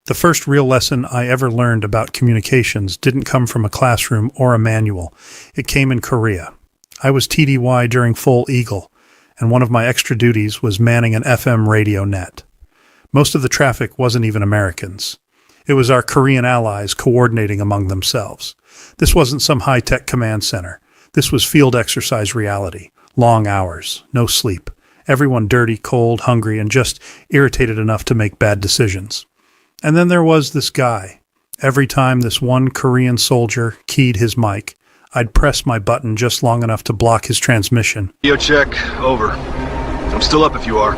The first real lesson I ever learned about communications didn't come from a classroom or a manual. It came in Korea. I was TDY during Full Eagle, and one of my extra duties was manning an FM radio net. Most of the traffic wasn't even Americans. It was our Korean allies coordinating among themselves. This wasn't some high-tech command center. This was field exercise reality. Long hours, no sleep. Everyone dirty, cold, hungry, and just irritated enough to make bad decisions. And then there was this guy. Every time this one Korean soldier keyed his mic, I'd press my button just long enough to block his transmission. Radio check, over. I'm still up if you are.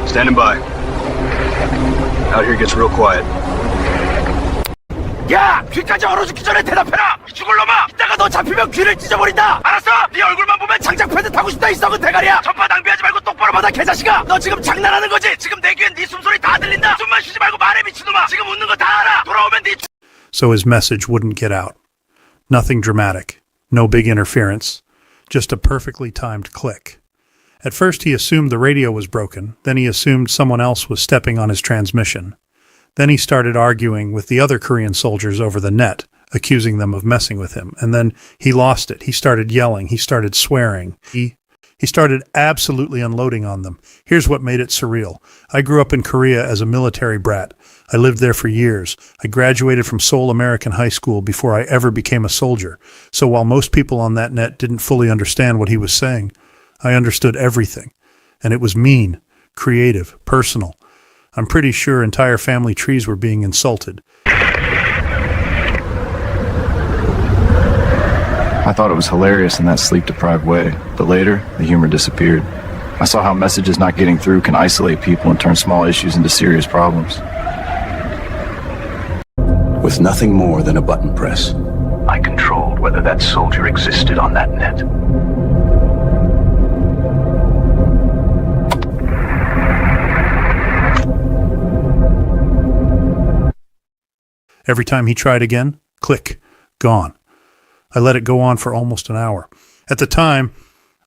Standing by. Out here gets real quiet. 야! 귀까지 얼어 죽기 전에 대답해라! 죽을 놈아! 이따가 너 잡히면 귀를 찢어버린다! 알았어? 네 얼굴만 보면 장작 패드 타고 싶다 이 썩은 대가리야! 전파 낭비하지 말고 똑바로 받아 개자식아! 너 지금 장난하는 거지? 지금 내 귀엔 네 숨소리 다 들린다! 숨만 쉬지 말고 말해 미친놈아! 지금 웃는 거 다 알아! 돌아오면 네... So his message wouldn't get out. Nothing dramatic. No big interference. Just a perfectly timed click. At first he assumed the radio was broken. Then he assumed someone else was stepping on his transmission. Then he started arguing with the other Korean soldiers over the net, accusing them of messing with him. And then he lost it. He started yelling. He started swearing. He started absolutely unloading on them. Here's what made it surreal. I grew up in Korea as a military brat. I lived there for years. I graduated from Seoul American High School before I ever became a soldier. So while most people on that net didn't fully understand what he was saying, I understood everything. And it was mean, creative, personal. I'm pretty sure entire family trees were being insulted. I thought it was hilarious in that sleep-deprived way, but later, the humor disappeared. I saw how messages not getting through can isolate people and turn small issues into serious problems. With nothing more than a button press, I controlled whether that soldier existed on that net. Every time he tried again, click, gone. I let it go on for almost an hour. At the time,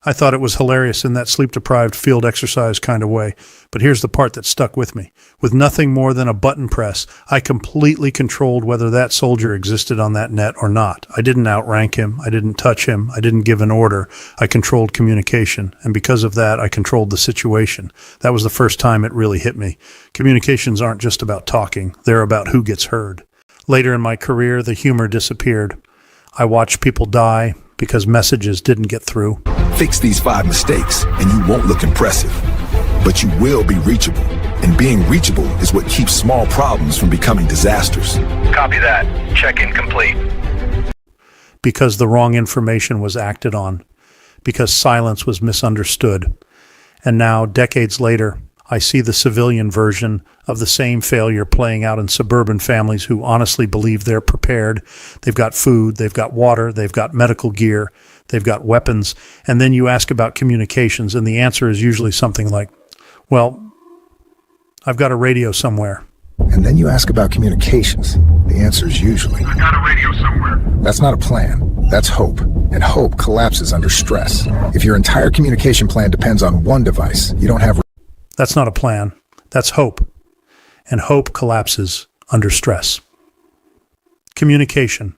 I thought it was hilarious in that sleep-deprived field exercise kind of way. But here's the part that stuck with me. With nothing more than a button press, I completely controlled whether that soldier existed on that net or not. I didn't outrank him. I didn't touch him. I didn't give an order. I controlled communication. And because of that, I controlled the situation. That was the first time it really hit me. Communications aren't just about talking. They're about who gets heard. Later in my career, the humor disappeared. I watched people die because messages didn't get through. Fix these 5 mistakes and you won't look impressive. But you will be reachable. And being reachable is what keeps small problems from becoming disasters. Copy that. Check-in complete. Because the wrong information was acted on. Because silence was misunderstood. And now, decades later, I see the civilian version of the same failure playing out in suburban families who honestly believe they're prepared. They've got food, they've got water, they've got medical gear, they've got weapons. And then you ask about communications, and the answer is usually something like, well, I've got a radio somewhere. And then you ask about communications. The answer is usually, I got a radio somewhere. That's not a plan. That's hope. And hope collapses under stress. If your entire communication plan depends on one device, you don't have... That's not a plan. That's hope. And hope collapses under stress. Communication.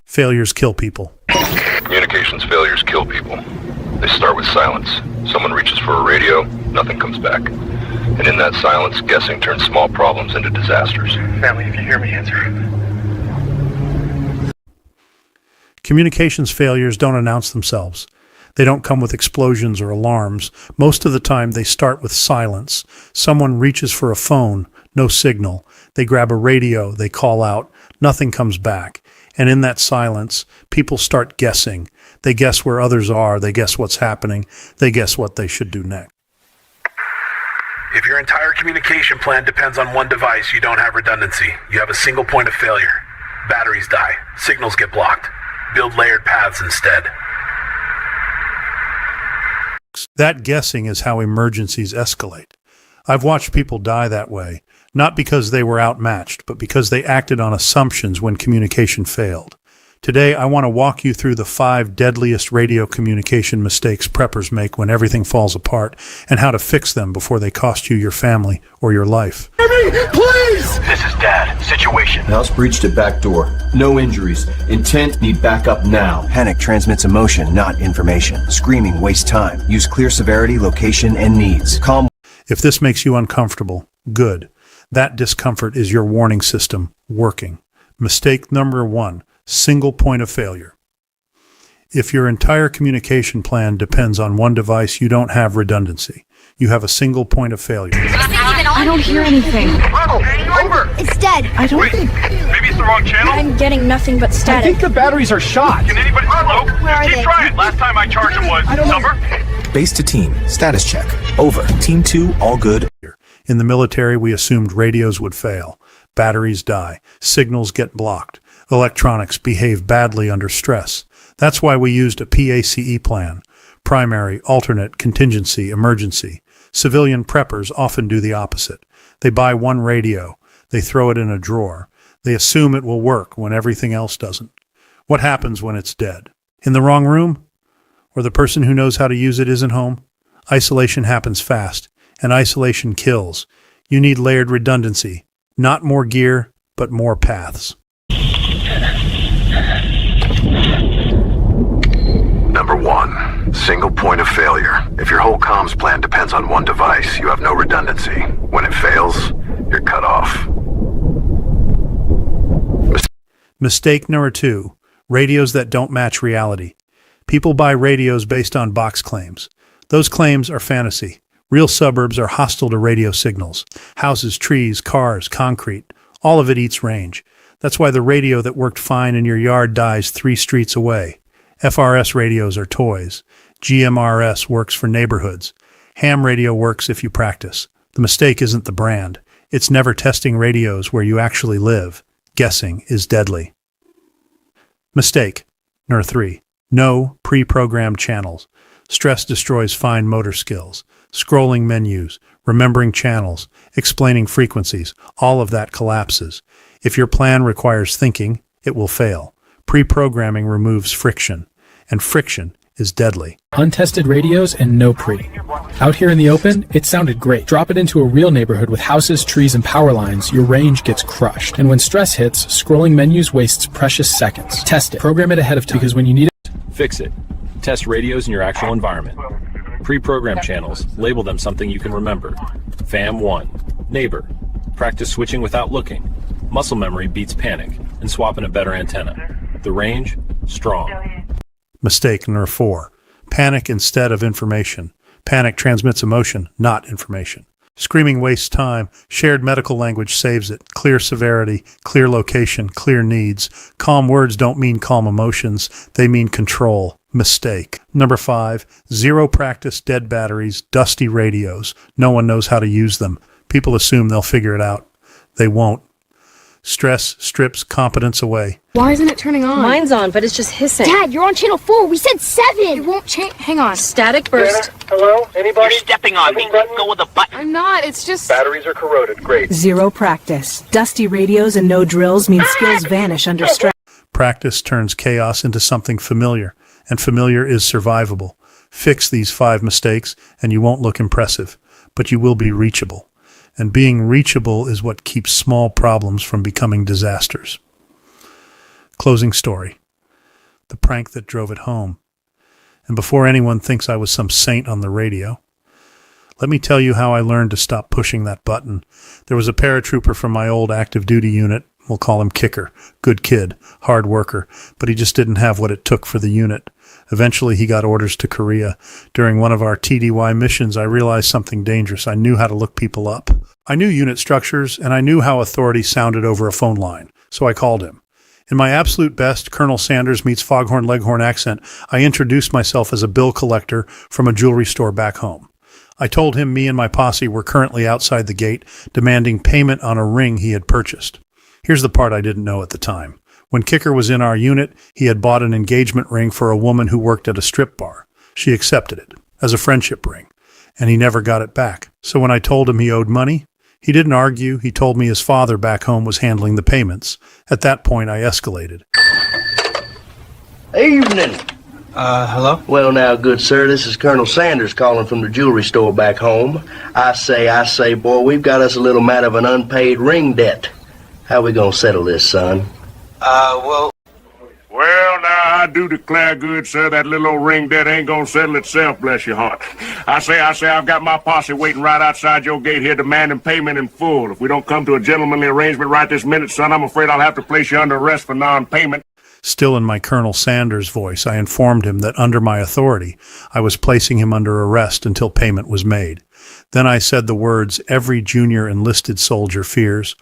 Failures kill people. Communications failures kill people. They start with silence. Someone reaches for a radio, nothing comes back. And in that silence, guessing turns small problems into disasters. Family, if you hear me, answer. Communications failures don't announce themselves. They don't come with explosions or alarms. Most of the time, they start with silence. Someone reaches for a phone, no signal. They grab a radio, they call out, nothing comes back. And in that silence, people start guessing. They guess where others are, they guess what's happening, they guess what they should do next. If your entire communication plan depends on one device, you don't have redundancy. You have a single point of failure. Batteries die. Signals get blocked. Build layered paths instead. That guessing is how emergencies escalate. I've watched people die that way, not because they were outmatched, but because they acted on assumptions when communication failed. Today, I want to walk you through the 5 deadliest radio communication mistakes preppers make when everything falls apart, and how to fix them before they cost you your family or your life. Please! This is situation? House breached at back door. No injuries. Intent, need backup now. Panic transmits emotion, not information. Screaming wastes time. Use clear severity, location, and needs. Calm. If this makes you uncomfortable, good. That discomfort is your warning system working. Mistake number 1, single point of failure. If your entire communication plan depends on one device, you don't have redundancy. You have a single point of failure. I don't hear anything. Over! It's dead. I don't think... Maybe it's the wrong channel? I'm getting nothing but static. I think the batteries are shot. Can anybody... Hello? Where are Keep they? trying. Last time I charged them was... Number? Base to team. Status check. Over. Team 2, all good. In the military, we assumed radios would fail. Batteries die. Signals get blocked. Electronics behave badly under stress. That's why we used a PACE plan. Primary, alternate, contingency, emergency. Civilian preppers often do the opposite. They buy one radio. They throw it in a drawer. They assume it will work when everything else doesn't. What happens when it's dead? In the wrong room? Or the person who knows how to use it isn't home? Isolation happens fast, and isolation kills. You need layered redundancy. Not more gear, but more paths. Number 1, single point of failure. If your whole comms plan depends on one device, you have no redundancy. When it fails, you're cut off. Mistake number 2, radios that don't match reality. People buy radios based on box claims. Those claims are fantasy. Real suburbs are hostile to radio signals. Houses, trees, cars, concrete, all of it eats range. That's why the radio that worked fine in your yard dies 3 streets away. FRS radios are toys. GMRS works for neighborhoods. Ham radio works if you practice. The mistake isn't the brand. It's never testing radios where you actually live. Guessing is deadly. Mistake. Number 3. No pre-programmed channels. Stress destroys fine motor skills. Scrolling menus, remembering channels, explaining frequencies, all of that collapses. If your plan requires thinking, it will fail. Pre-programming removes friction, and friction is deadly. Untested radios and no pre. Out here in the open, it sounded great. Drop it into a real neighborhood with houses, trees, and power lines, your range gets crushed. And when stress hits, scrolling menus wastes precious seconds. Test it. Program it ahead of time, because when you need it... Fix it. Test radios in your actual environment. Pre-programmed channels, label them something you can remember. Fam 1, neighbor. Practice switching without looking. Muscle memory beats panic, and swap in a better antenna. The range, strong. Mistake number 4. Panic instead of information. Panic transmits emotion, not information. Screaming wastes time. Shared medical language saves it. Clear severity, clear location, clear needs. Calm words don't mean calm emotions. They mean control. Mistake. Number 5. Zero practice, dead batteries, dusty radios. No one knows how to use them. People assume they'll figure it out. They won't. Stress strips competence away. Why isn't it turning on? Mine's on, but it's just hissing. Dad, you're on channel 4. We said 7. It won't change. Hang on. Static burst. Hello? Anybody? You're stepping on me. Let go of the button. I'm not. It's just... Batteries are corroded. Great. Zero practice. Dusty radios and no drills mean skills vanish under stress. Practice turns chaos into something familiar, and familiar is survivable. Fix these 5 mistakes, and you won't look impressive, but you will be reachable. And being reachable is what keeps small problems from becoming disasters. Closing story. The prank that drove it home. And before anyone thinks I was some saint on the radio, let me tell you how I learned to stop pushing that button. There was a paratrooper from my old active duty unit. We'll call him Kicker. Good kid, hard worker, but he just didn't have what it took for the unit. Eventually, he got orders to Korea. During one of our TDY missions, I realized something dangerous. I knew how to look people up. I knew unit structures, and I knew how authority sounded over a phone line, so I called him. In my absolute best Colonel Sanders meets Foghorn Leghorn accent, I introduced myself as a bill collector from a jewelry store back home. I told him me and my posse were currently outside the gate, demanding payment on a ring he had purchased. Here's the part I didn't know at the time. When Kicker was in our unit, he had bought an engagement ring for a woman who worked at a strip bar. She accepted it as a friendship ring, and he never got it back. So when I told him he owed money, he didn't argue. He told me his father back home was handling the payments. At that point, I escalated. Evening. Hello? Well now, good sir, this is Colonel Sanders calling from the jewelry store back home. I say, boy, we've got us a little matter of an unpaid ring debt. How we gonna settle this, son? Well, now, I do declare good, sir, that little old ring debt ain't gonna settle itself, bless your heart. I say, I've got my posse waiting right outside your gate here demanding payment in full. If we don't come to a gentlemanly arrangement right this minute, son, I'm afraid I'll have to place you under arrest for non-payment. Still in my Colonel Sanders voice, I informed him that under my authority, I was placing him under arrest until payment was made. Then I said the words every junior enlisted soldier fears.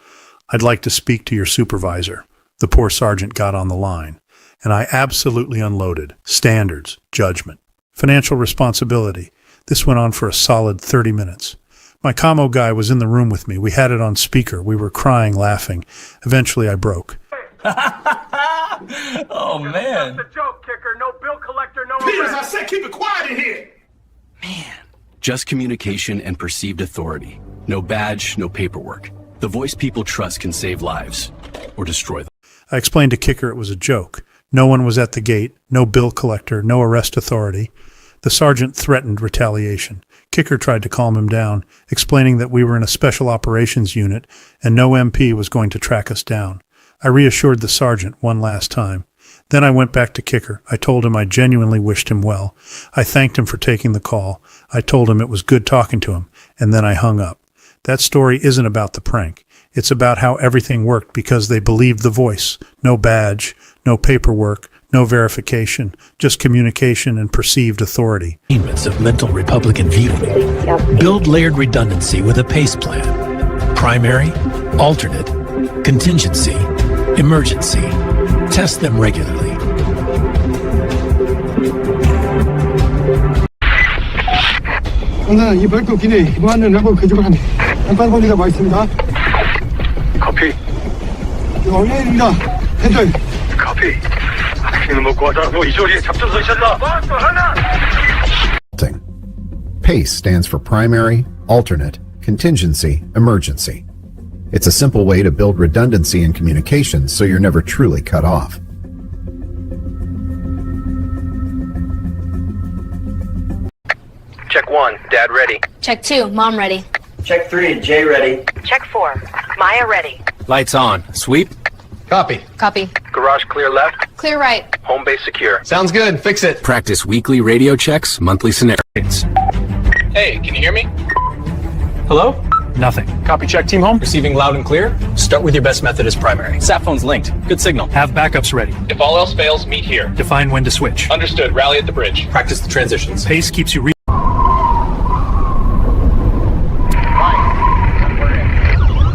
I'd like to speak to your supervisor. The poor sergeant got on the line, and I absolutely unloaded. Standards, judgment, financial responsibility. This went on for a solid 30 minutes. My commo guy was in the room with me. We had it on speaker. We were crying, laughing. Eventually I broke. oh man. Just a joke, kicker. No bill collector, no Peters, I said keep it quiet in here. Just communication and perceived authority. No badge, no paperwork. The voice people trust can save lives or destroy them. I explained to Kicker it was a joke. No one was at the gate, no bill collector, no arrest authority. The sergeant threatened retaliation. Kicker tried to calm him down, explaining that we were in a special operations unit and no MP was going to track us down. I reassured the sergeant one last time. Then I went back to Kicker. I told him I genuinely wished him well. I thanked him for taking the call. I told him it was good talking to him, and then I hung up. That story isn't about the prank. It's about how everything worked because they believed the voice. No badge, no paperwork, no verification, just communication and perceived authority. Of mental Republican view. Build layered redundancy with a PACE plan. Primary, alternate, contingency, emergency. Test them regularly. 이 별도 기내 무한을 내고 거주를 하네. 양반 권리가 와 있습니다. 커피. 얼마입니다. 해줘요. 커피. 이는 먹고 하자. 이 소리에 잡점 서셨나? 하나. PACE stands for Primary, Alternate, Contingency, Emergency. It's a simple way to build redundancy in communications so you're never truly cut off. Check 1, Dad ready. Check 2, Mom ready. Check 3, Jay ready. Check 4, Maya ready. Lights on. Sweep. Copy. Copy. Garage clear left. Clear right. Home base secure. Sounds good. Fix it. Practice weekly radio checks, monthly scenarios. Hey, can you hear me? Hello? Nothing. Copy check, team home. Receiving loud and clear. Start with your best method as primary. Sat phone's linked. Good signal. Have backups ready. If all else fails, meet here. Define when to switch. Understood. Rally at the bridge. Practice the transitions. PACE keeps you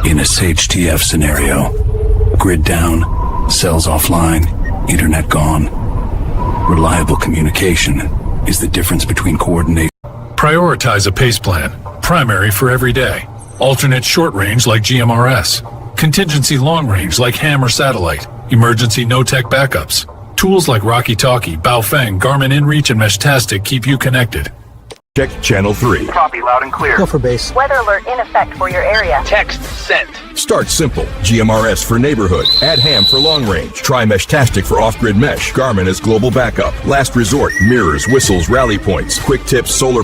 In a SHTF scenario, grid down, cells offline, internet gone. Reliable communication is the difference between coordination. Prioritize a PACE plan. Primary for every day. Alternate short range like GMRS. Contingency long range like ham or satellite. Emergency no-tech backups. Tools like Talkie, Baofeng, Garmin InReach, and Meshtastic keep you connected. Check channel 3. Copy loud and clear. Go for base. Weather alert in effect for your area. Text sent. Start simple. GMRS for neighborhood. Add ham for long range. Try Meshtastic for off-grid mesh. Garmin as global backup. Last resort. Mirrors, whistles, rally points. Quick tips, solar.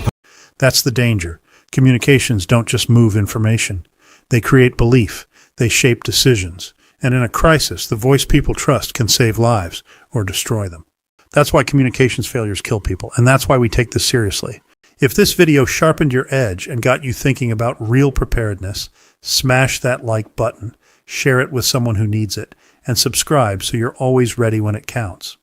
That's the danger. Communications don't just move information. They create belief. They shape decisions. And in a crisis, the voice people trust can save lives or destroy them. That's why communications failures kill people, and that's why we take this seriously. If this video sharpened your edge and got you thinking about real preparedness, smash that like button, share it with someone who needs it, and subscribe so you're always ready when it counts.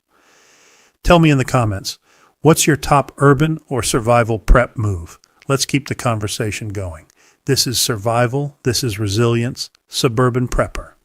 Tell me in the comments, what's your top urban or survival prep move? Let's keep the conversation going. This is survival, this is resilience, Suburban Prepper.